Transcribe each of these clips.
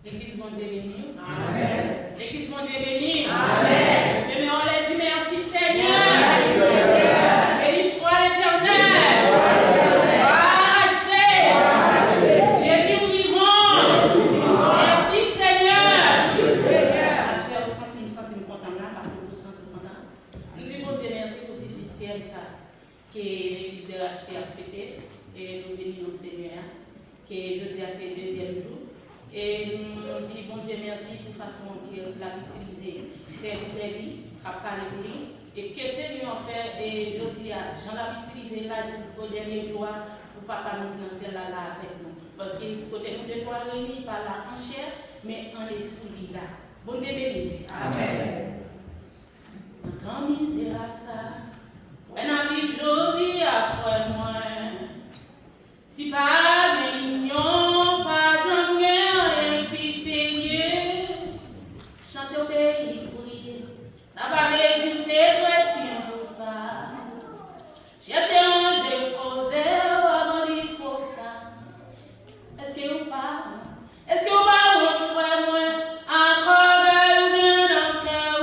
L'église monde est bénie. Amen. L'église monde est bénie. Amen. Mais on les dit merci Seigneur. Merci Seigneur. Béni soit l'Éternel. Jésus vivant. Merci Seigneur. Merci Seigneur. Je vais me sentir content là, parce que je me sens content. Nous disons Dieu merci pour 18e ça que l'église de Racheté a fêté. Et nous bénissons Seigneur. Que je dis à ce deuxième jour. Et nous disons Dieu merci pour la façon qu'il l'a utilisé. C'est un délit, à parler pour lui. Et que c'est lui en fait, et je dis, j'en ai utilisé là jusqu'au dernier jour pour papa nous dans celle-là avec nous. Parce que côté nous deux trois réunis par la en chair, mais en esprit là. Bon Dieu béni. Amen. Tant misérable ça. When I be joli à foi moi. Si pas de l'union, pas jamais puis Seigneur. Chantez au pays pour prier. Ça va me dire c'est vrai si un jour ça. Cherchez un jeu posé avant de trop tard. Est-ce que vous parlez? Est-ce que vous parlez votre frère moi? Encore de bien dans le cœur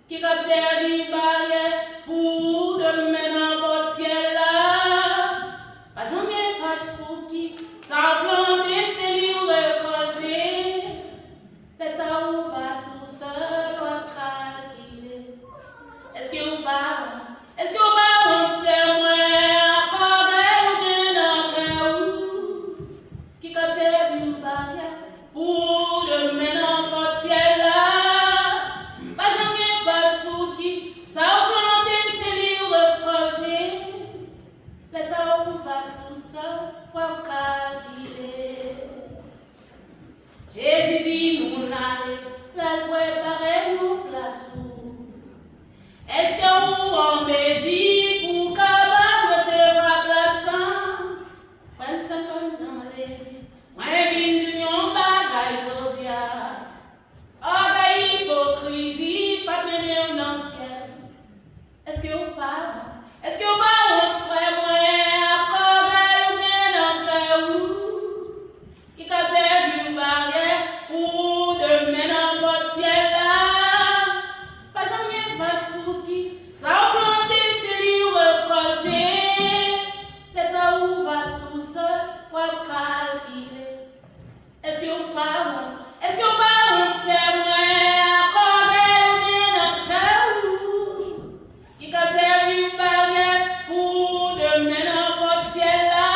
qui observe une barrière pour demain dans votre ciel là. Pas jamais passe pour qui sans planter c'est lui récolter. Laisse ça où va tout seul ou calculer. Est-ce que vous parlez? Est-ce que vous parlez c'est moi? Encore de bien dans le cœur qui observe une barrière pour demain dans votre ciel là. Pas jamais passe pour qui sans planter c'est lui récolter. Laisse ça où va tout seul ou calculer. Jésus dit nous l'aller, la préparer nous place où. Est-ce que vous en bénis pour capable recevoir place? 25 ans dans les vies, moi vine d'union bagaille jodia. Orgueil, hypocrisie, pas mener dans le ciel. Est-ce que vous parlez? Est-ce que vous parlez votre frère moi? Orgueil ou bien dans le cœur qui t'a servi une barrière pour demain dans votre ciel là. Pas jamais pas sous qui ça planter c'est lui récolter. Laisse ça où va tout seul pour calculer. Est-ce que vous parlez? Est-ce que vous parlez c'est moi? Accordez ou bien dans le cœur qui t'a servi une barrière pour demain dans votre ciel là.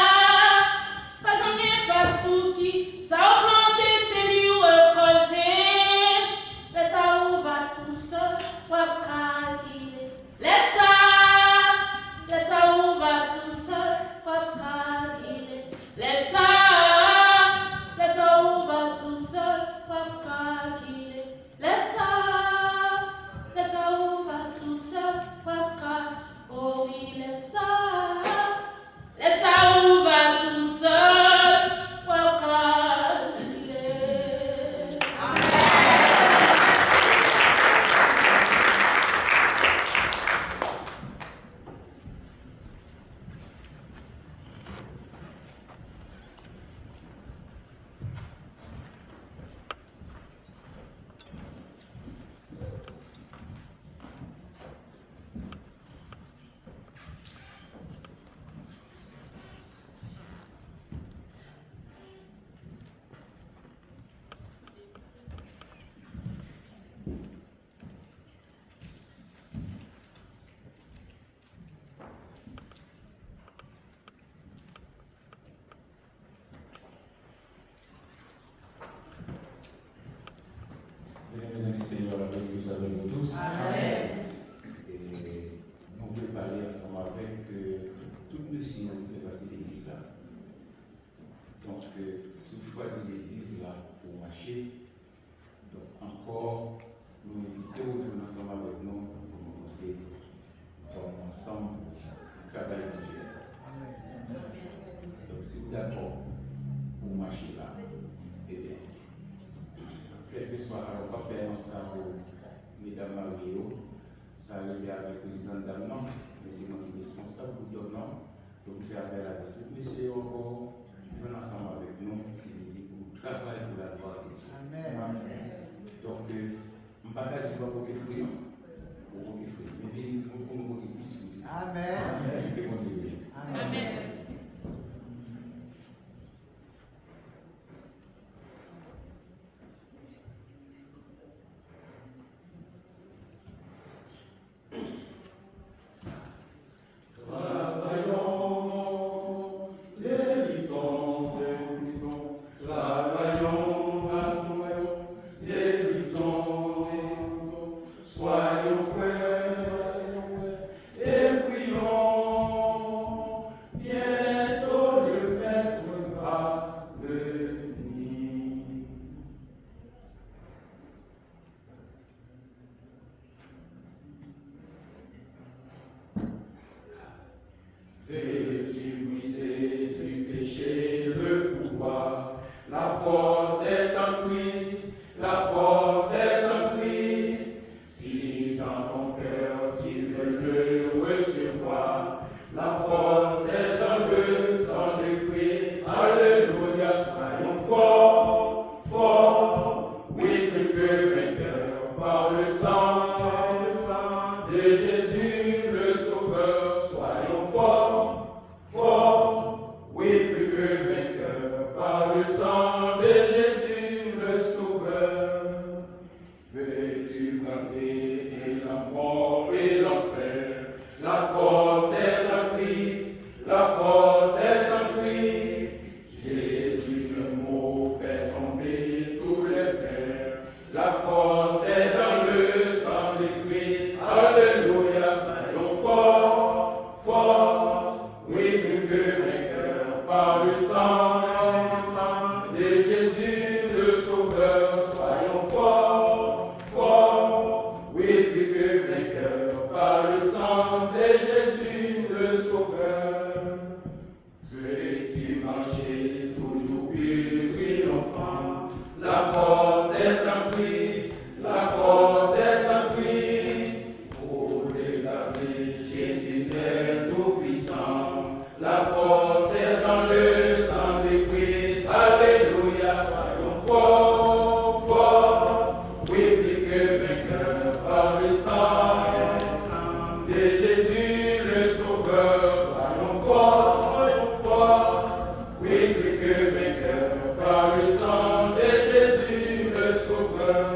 Pas jamais pas sous qui ça planter c'est lui récolter. Laisse ça où va tout seul pour calculer. Laisse ça où va tout seul pour calculer. Laisse ça où va tout seul pour calculer. Laisse ça où va tout seul pour calculer. Oh oui, laisse ça où va tout seul pour calculer. Mesdames et Seigneur, la paix que vous avez nous tous. Amen. Et nous voulons parler ensemble avec toutes les signes qui font partie de l'église là. Donc, si vous choisissez l'église là pour marcher, donc encore, nous invitons aujourd'hui ensemble avec nous pour nous montrer ensemble le travail de Dieu. Donc, si vous êtes d'accord pour marcher là, eh bien, quel que soit, alors pas faire ça pour mesdames Mario, ça a été avec le président d'Amnon, mais c'est notre responsable pour Diognon. Donc, je fais appel à tous les messieurs encore qui viennent ensemble avec nous, qui nous disent pour travailler pour la sang de Jésus le Sauveur, veux-tu braver la mort et l'enfer? La force est en Christ, la force est en Christ. Jésus le mot fait tomber tous les fers. La force est dans le sang de Christ. Alléluia, soyons forts, forts, oui, plus que vainqueurs par le sang de Jésus le Sauveur. Soyons forts, forts, oui, plus que vainqueurs par le sang de Jésus le Sauveur. Veux-tu marcher toujours plus triomphant? La force est en Christ, la force est en Christ. Oh, regardez, Jésus est tout puissant. La force est dans le sang de Christ. Alléluia, soyons forts, forts, oui, plus que vainqueurs par le sang de Jésus le Sauveur. Soyons forts, oui, plus que vainqueurs par le sang de Jésus le Sauveur.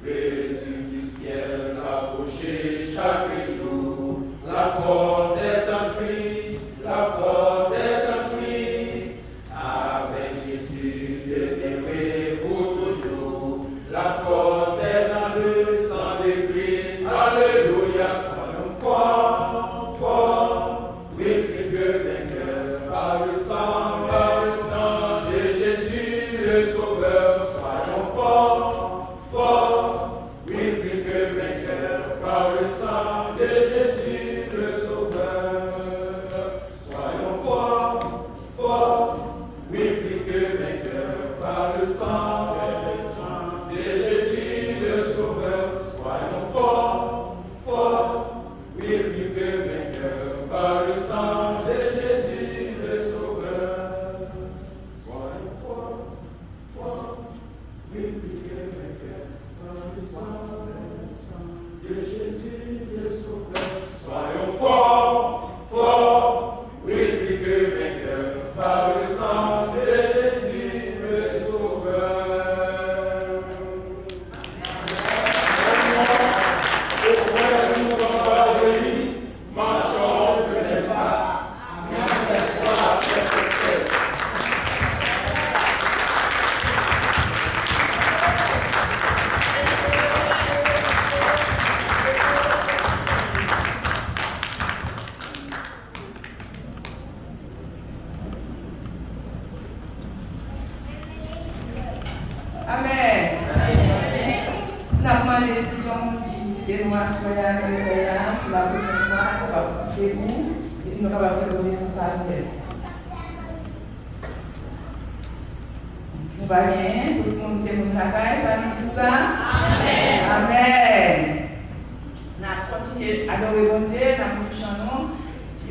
Veux-tu du ciel approcher chaque jour? La force est en Christ, la force est en Christ. Avec Jésus demeuré pour toujours. La force est dans le sang de Christ. Alléluia, soyons forts, forts, oui, plus que vainqueurs par le sang de Jésus le Sauveur. Soyons forts, forts, oui, plus que vainqueurs par le sang de Jésus le Sauveur. Soyons forts, forts, oui, plus que vainqueurs par le sang de Jésus le Sauveur. Soyons forts, forts, oui, plus que vainqueurs par le sang de Jésus le Sauveur. Soyons forts, forts, oui, plus que vainqueurs par le sang de Jésus le Sauveur. Soyons forts, forts, oui, plus que vainqueurs par le sang de Jésus le Sauveur. Marchons de les pas, Amen. Nous avons décision de nous assurer à pour la première fois, nous allons quitter vous et nous allons faire l'obéissance à Dieu. Nous va bien, tout le monde sait mon travail, ça dit tout ça? Amen. Amen. Nous allons continuer à adorer mon Dieu, nous allons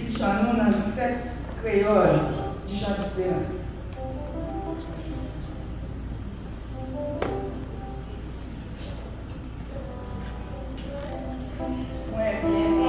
chanter dans 17 créoles du chant d'espérance. Jésus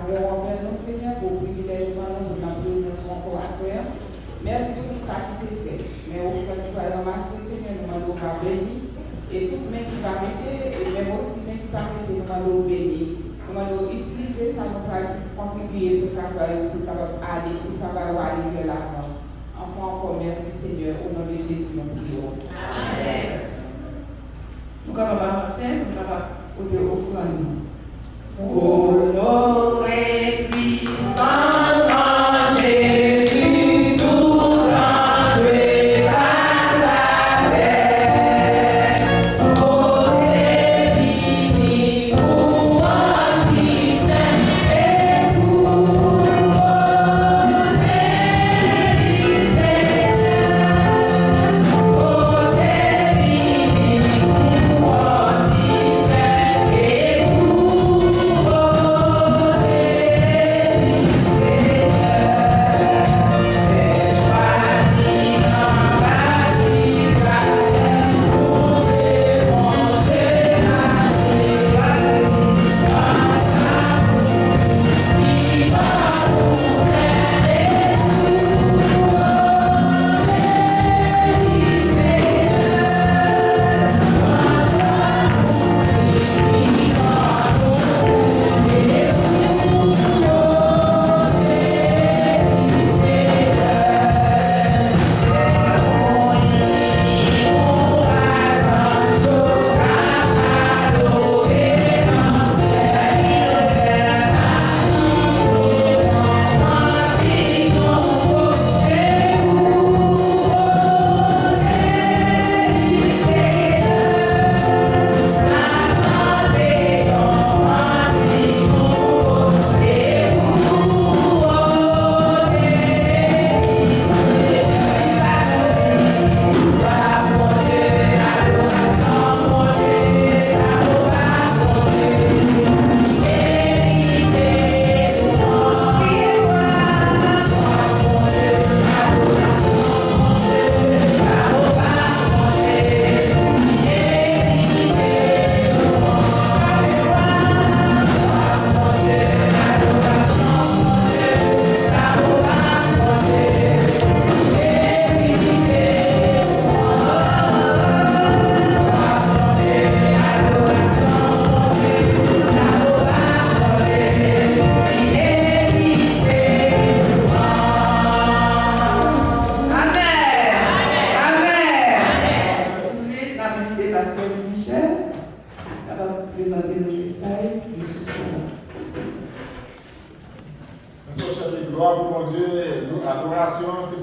vraiment envers nous, Seigneur, pour privilège pour nous, pour nous encore à toi. Merci pour tout ça qui t'est fait. Mais au fait, nous allons ramasser, Seigneur, nous allons bénir. Et tout le monde qui va arrêter, et même aussi le qui va arrêter, nous allons bénir. Nous allons utiliser ça pour contribuer pour travailler, pour aller, pour aller vers l'avant. Enfin, encore merci, Seigneur, au nom de Jésus, nous prions. Amen. Nous allons avancer, nous allons offrir. Honneur et puissance en Jésus, tout enlevé face à terre. Côté fini, pour un Christ et pour Gloire pour mon Dieu, l'adoration, c'est